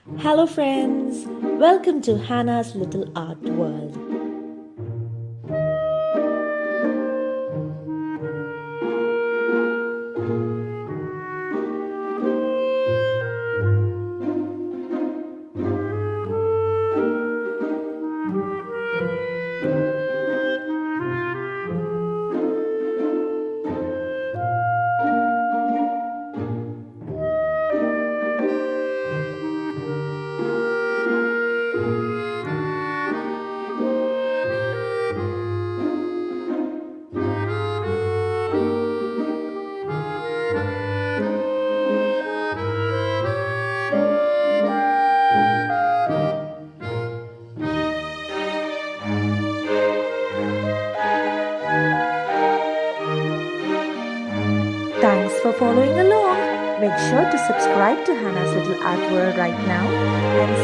Hello, friends! Welcome to Hannah's Little Art World. Thanks for following along. Make sure to subscribe to Hannah's Little Art World right now and